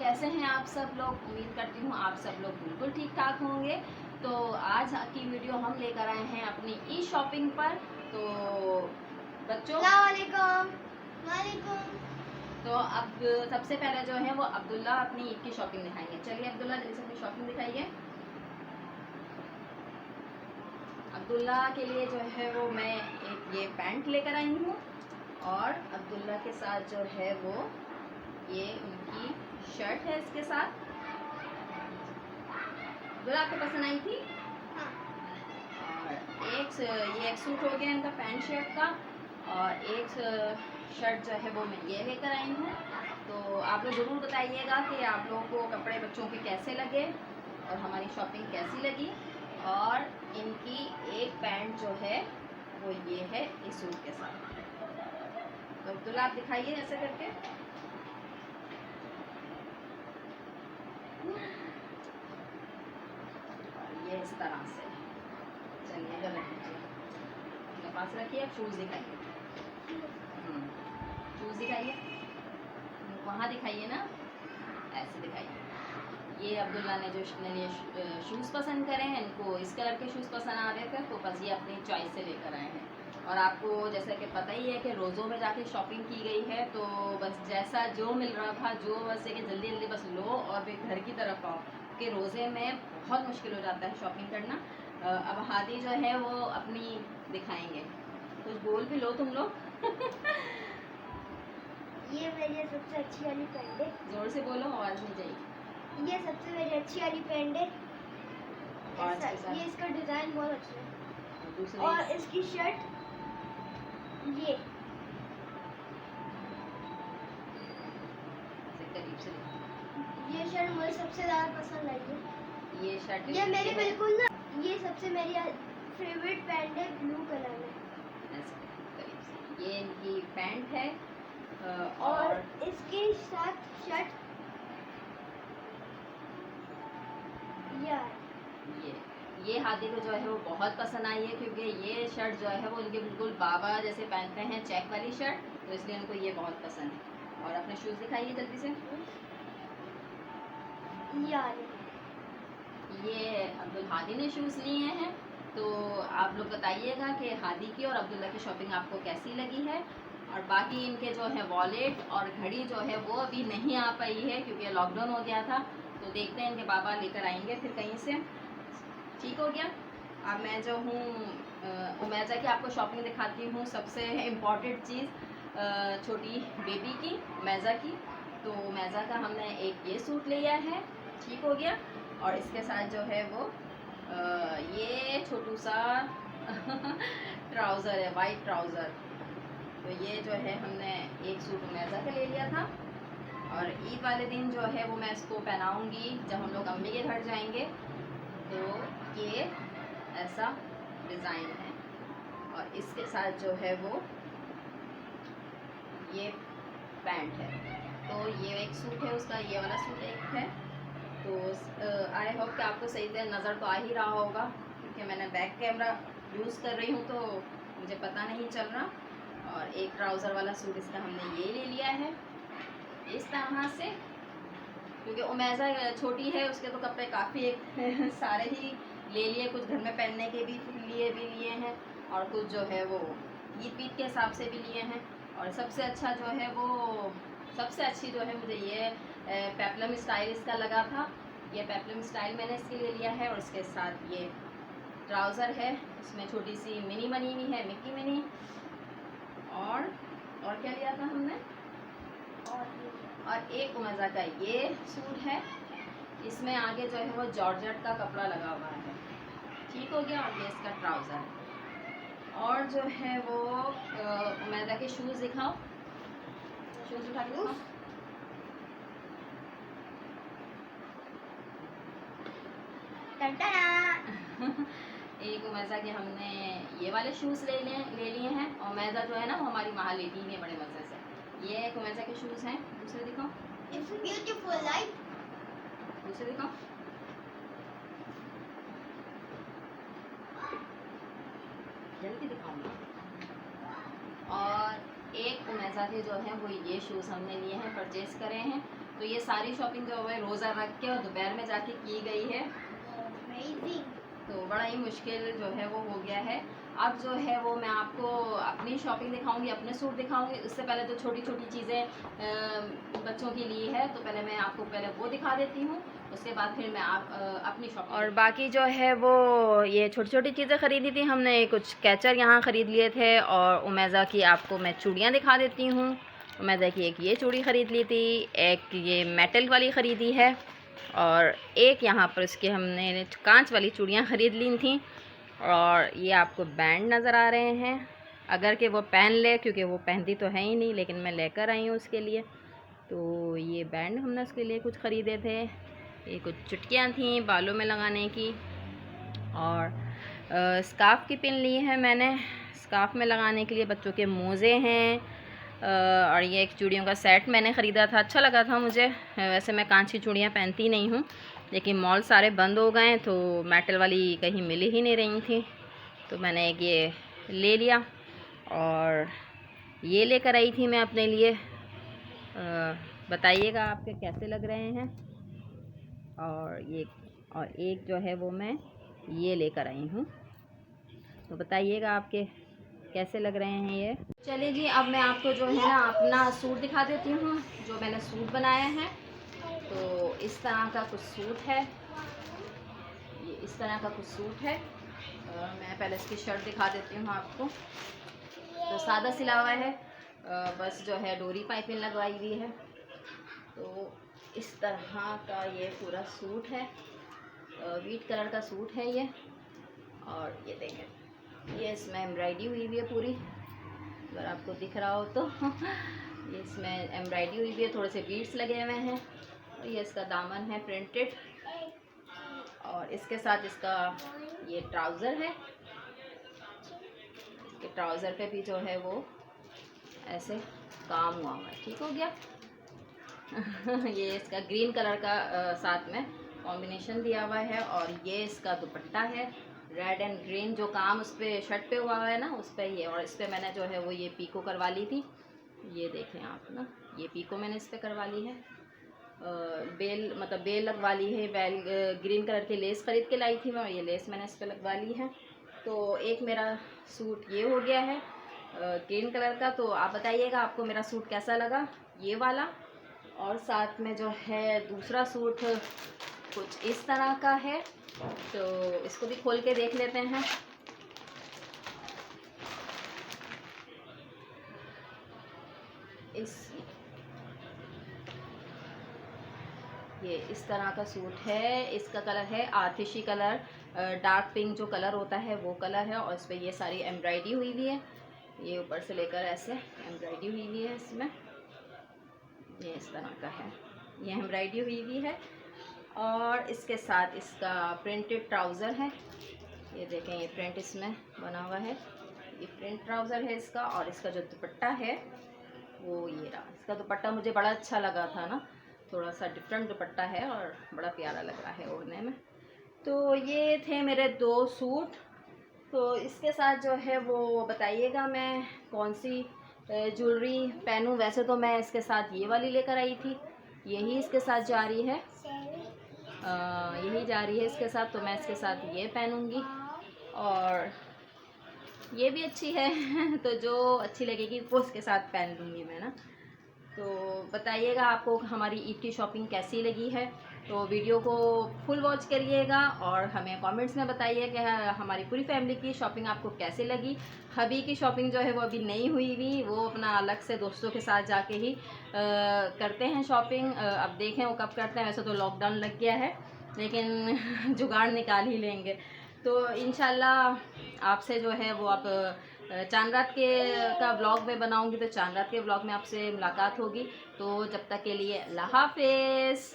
कैसे हैं आप सब लोग। उम्मीद करती हूँ आप सब लोग बिल्कुल ठीक ठाक होंगे। तो आज की वीडियो हम लेकर आए हैं अपनी ई शॉपिंग पर। तो बच्चों वालेकुम। तो अब सबसे पहले जो है वो अब्दुल्ला अपनी ईद की शॉपिंग दिखाएंगे। चलिए अब्दुल्ला जल्दी से अपनी शॉपिंग दिखाइए। अब्दुल्ला के लिए जो है वो मैं एक ये पैंट लेकर आई हूँ और अब्दुल्ला के साथ जो है वो ये उनकी शर्ट है इसके साथ। अब्दुल्ला आपको पसंद आई थी? हाँ। और ये एक सूट हो गया इनका पैंट शर्ट का, और एक शर्ट जो है वो मैं ये लेकर आई हूँ। तो आप लोग ज़रूर बताइएगा कि आप लोगों को कपड़े बच्चों के कैसे लगे और हमारी शॉपिंग कैसी लगी। और इनकी एक पैंट जो है वो ये है इस सूट के साथ। तो अब्दुल्ला आप दिखाइए ऐसे करके। ये इस तरह से। चलिए इधर रख दीजिए, अपने पास रखिए। अब शूज़ दिखाइए। शूज़ दिखाइए, वहाँ दिखाइए ना, ऐसे दिखाइए। ये अब्दुल्ला ने जो इसने लिए शूज़ पसंद करे हैं, इनको इस कलर के शूज़ पसंद आ रहे थे, तो बस ये अपनी चॉइस से लेकर आए हैं। और आपको जैसे कि पता ही है कि रोज़ों में जाके शॉपिंग की गई है, तो बस जैसा जो मिल रहा था, जो बस है कि जल्दी जल्दी बस लो और फिर घर की तरफ आओ, कि रोज़े में बहुत मुश्किल हो जाता है शॉपिंग करना। अब हादी जो है वो अपनी दिखाएंगे, कुछ बोल भी लो तुम लोग। ये मेरी सबसे अच्छी वाली पैंट है। जोर से बोलो, आवाज़ नहीं जाएगी। ये सबसे मेरी अच्छी वाली पैंट है। और इसके साथ? ये इसका डिजाइन बहुत अच्छा है। दूसरी और इसकी शर्ट ये करीब से दिखाओ। ये शर्ट मुझे सबसे ज्यादा पसंद आई है। ये शर्ट ये मेरी बिल्कुल ना, ये सबसे मेरी फेवरेट पैंट है ब्लू कलर में। ऐसे करीब से। ये इनकी पैंट है और इसके साथ शर्ट ये हादी को जो है वो बहुत पसंद आई है, क्योंकि ये शर्ट जो है वो इनके बिल्कुल बाबा जैसे पहनते हैं, चेक वाली शर्ट, तो इसलिए इनको ये बहुत पसंद है। और अपने शूज़ दिखाइए जल्दी से। ये अब्दुल हादी ने शूज़ लिए हैं। तो आप लोग बताइएगा कि हादी की और अब्दुल्ला की शॉपिंग आपको कैसी लगी है। और बाकी इनके जो है वॉलेट और घड़ी जो है वो अभी नहीं आ पाई है, क्योंकि लॉकडाउन हो गया था। तो देखते हैं इनके बाबा लेकर आएंगे फिर कहीं से। ठीक हो गया। अब मैं जो हूँ उमैजा की आपको शॉपिंग दिखाती हूँ। सबसे इम्पॉर्टेंट चीज़ छोटी बेबी की, उमैजा की। तो उमैजा का हमने एक ये सूट लिया है, ठीक हो गया। और इसके साथ जो है वो ये छोटू सा ट्राउज़र है, वाइट ट्राउज़र। तो ये जो है हमने एक सूट उमैजा का ले लिया था। और ईद वाले दिन जो है वो मैं इसको पहनाऊँगी जब हम लोग अम्मी के घर जाएंगे। तो ये ऐसा डिज़ाइन है। और इसके साथ जो है वो ये पैंट है। तो ये एक सूट है उसका, ये वाला सूट एक है। तो आई होप कि आपको सही से नज़र तो आ ही रहा होगा, क्योंकि मैंने बैक कैमरा यूज़ कर रही हूँ तो मुझे पता नहीं चल रहा। और एक ट्राउज़र वाला सूट इसका हमने ये ले लिया है इस तरह से, क्योंकि उमैजा छोटी है, उसके तो कपड़े काफ़ी एक सारे ही ले लिए। कुछ घर में पहनने के भी लिए हैं, और कुछ जो है वो ईद पीद के हिसाब से भी लिए हैं। और सबसे अच्छा जो है वो, सबसे अच्छी जो है मुझे ये पेप्लम स्टाइल इसका लगा था। ये पेप्लम स्टाइल मैंने इसके लिए लिया है। और इसके साथ ये ट्राउज़र है, इसमें छोटी सी मिनी बनी हुई है, मिक्की मिनी। और क्या लिया था हमने? और एक उमैजा का ये सूट है, इसमें आगे जो है वो जॉर्जेट का कपड़ा लगा हुआ है, ठीक हो गया। और ये इसका ट्राउज़र है। और जो है वो उमैजा के शूज़ दिखाओ, शूज़ उठा के दिखाओ। एक उमैजा के हमने ये वाले शूज़ ले लिए हैं। और उमैजा जो है ना वो हमारी वहाँ लेती है बड़े मज़े से। ये एक उमैजा के शूज़ हैं। दूसरे दिखाओ, It's beautiful, right? दूसरे दिखाओ। जल्दी दिखाऊंगा। और एक उमैजा के जो हैं वो ये शूज़ हमने लिए हैं, परचेज़ करे हैं। तो तो ये सारी शॉपिंग जो है रोज़ा रख के और दोपहर में जाके की गई है। तो बड़ा ही मुश्किल जो है वो हो गया है। अब जो है वो मैं आपको अपनी शॉपिंग दिखाऊंगी, अपने सूट दिखाऊंगी। उससे पहले तो छोटी छोटी चीज़ें बच्चों के लिए है, तो पहले मैं आपको पहले वो दिखा देती हूँ, उसके बाद फिर मैं अपनी शॉपिंग। और बाकी जो है वो ये छोटी छोटी चीज़ें ख़रीदी थी हमने, कुछ कैचर यहाँ ख़रीद लिए थे, और उमेज़ा की आपको मैं चूड़ियाँ दिखा देती हूँ। उमेज़ा की एक ये चूड़ी ख़रीद ली थी, एक ये मेटल वाली ख़रीदी है, और एक यहाँ पर उसके हमने कांच वाली चूड़ियाँ ख़रीद ली थी। और ये आपको बैंड नज़र आ रहे हैं, अगर कि वो पहन ले, क्योंकि वो पहनती तो है ही नहीं, लेकिन मैं लेकर आई हूँ उसके लिए। तो ये बैंड हमने उसके लिए कुछ ख़रीदे थे। ये कुछ चुटकियाँ थी बालों में लगाने की, और स्कार्फ़ की पिन ली है मैंने स्कार्फ़ में लगाने के लिए। बच्चों के मोज़े हैं, और ये एक चूड़ियों का सेट मैंने ख़रीदा था, अच्छा लगा था मुझे। वैसे मैं कांच की चूड़ियाँ पहनती नहीं हूँ, लेकिन मॉल सारे बंद हो गए, तो मेटल वाली कहीं मिल ही नहीं रही थी, तो मैंने एक ये ले लिया। और ये लेकर आई थी मैं अपने लिए, बताइएगा आपके कैसे लग रहे हैं। और एक जो है वो मैं ये लेकर आई हूँ, तो बताइएगा आपके कैसे लग रहे हैं ये। चलिए जी, अब मैं आपको जो है ना अपना सूट दिखा देती हूँ, जो मैंने सूट बनाया है। तो इस तरह का कुछ सूट है, ये इस तरह का कुछ सूट है। मैं पहले इसकी शर्ट दिखा देती हूँ आपको। तो सादा सिला हुआ है, बस जो है डोरी पाइपिंग लगवाई हुई है। तो इस तरह का ये पूरा सूट है, व्हीट कलर का सूट है ये। और ये देखें, ये इसमें एम्ब्रॉयडरी हुई हुई है पूरी, अगर आपको दिख रहा हो तो। ये इसमें एम्ब्रॉयडरी हुई हुई है, थोड़े से बीड्स लगे हुए हैं। और ये इसका दामन है प्रिंटेड, और इसके साथ इसका ये ट्राउज़र है। इसके ट्राउज़र पे भी जो है वो ऐसे काम हुआ है, ठीक हो गया। ये इसका ग्रीन कलर का साथ में कॉम्बिनेशन दिया हुआ है, और ये इसका दुपट्टा है, रेड एंड ग्रीन जो काम उस पर शर्ट पे हुआ है ना, उस पर ये। और इस पर मैंने जो है वो ये पीको करवा ली थी, ये देखें आप ना, ये पीको मैंने इस पर करवा ली है। बेल मतलब बेल लगवा ली है, बेल ग्रीन कलर की लेस ख़रीद के लाई थी मैं, और ये लेस मैंने इस पर लगवा ली है। तो एक मेरा सूट ये हो गया है ग्रीन कलर का। तो आप बताइएगा आपको मेरा सूट कैसा लगा, ये वाला। और साथ में जो है दूसरा सूट कुछ इस तरह का है, तो इसको भी खोल के देख लेते हैं। ये इस तरह का सूट है, इसका कलर है आतिशी कलर, डार्क पिंक जो कलर होता है वो कलर है। और इस पर ये सारी एम्ब्रॉयडरी हुई हुई है, ये ऊपर से लेकर ऐसे एम्ब्रॉयडरी हुई हुई है इसमें, ये इस तरह का है, ये एम्ब्रॉयडरी हुई हुई है। और इसके साथ इसका प्रिंटेड ट्राउज़र है, ये देखें, ये प्रिंट इसमें बना हुआ है, ये प्रिंट ट्राउज़र है इसका। और इसका जो दुपट्टा है वो ये रहा, इसका दुपट्टा मुझे बड़ा अच्छा लगा था ना, थोड़ा सा डिफरेंट दुपट्टा है और बड़ा प्यारा लग रहा है ओढ़ने में। तो ये थे मेरे 2 सूट। तो इसके साथ जो है वो बताइएगा मैं कौन सी ज्वेलरी पहनूं। वैसे तो मैं इसके साथ ये वाली लेकर आई थी, यही इसके साथ जा रही है, यही जा रही है इसके साथ, तो मैं इसके साथ ये पहनूंगी। और ये भी अच्छी है तो जो अच्छी लगेगी वो इसके साथ पहन लूँगी मैं ना। तो बताइएगा आपको हमारी ईद की शॉपिंग कैसी लगी है। तो वीडियो को फुल वॉच करिएगा और हमें कमेंट्स में बताइए कि हमारी पूरी फैमिली की शॉपिंग आपको कैसे लगी। हबी की शॉपिंग जो है वो अभी नहीं हुई हुई, वो अपना अलग से दोस्तों के साथ जाके ही करते हैं शॉपिंग। अब देखें वो कब करते हैं, वैसे तो लॉकडाउन लग गया है, लेकिन जुगाड़ निकाल ही लेंगे। तो इंशाल्लाह आपसे जो है वो आप चांद रात के का व्लॉग में बनाऊंगी, तो चांद रात के व्लॉग में आपसे मुलाकात होगी। तो जब तक के लिए अल्लाह हाफिज़।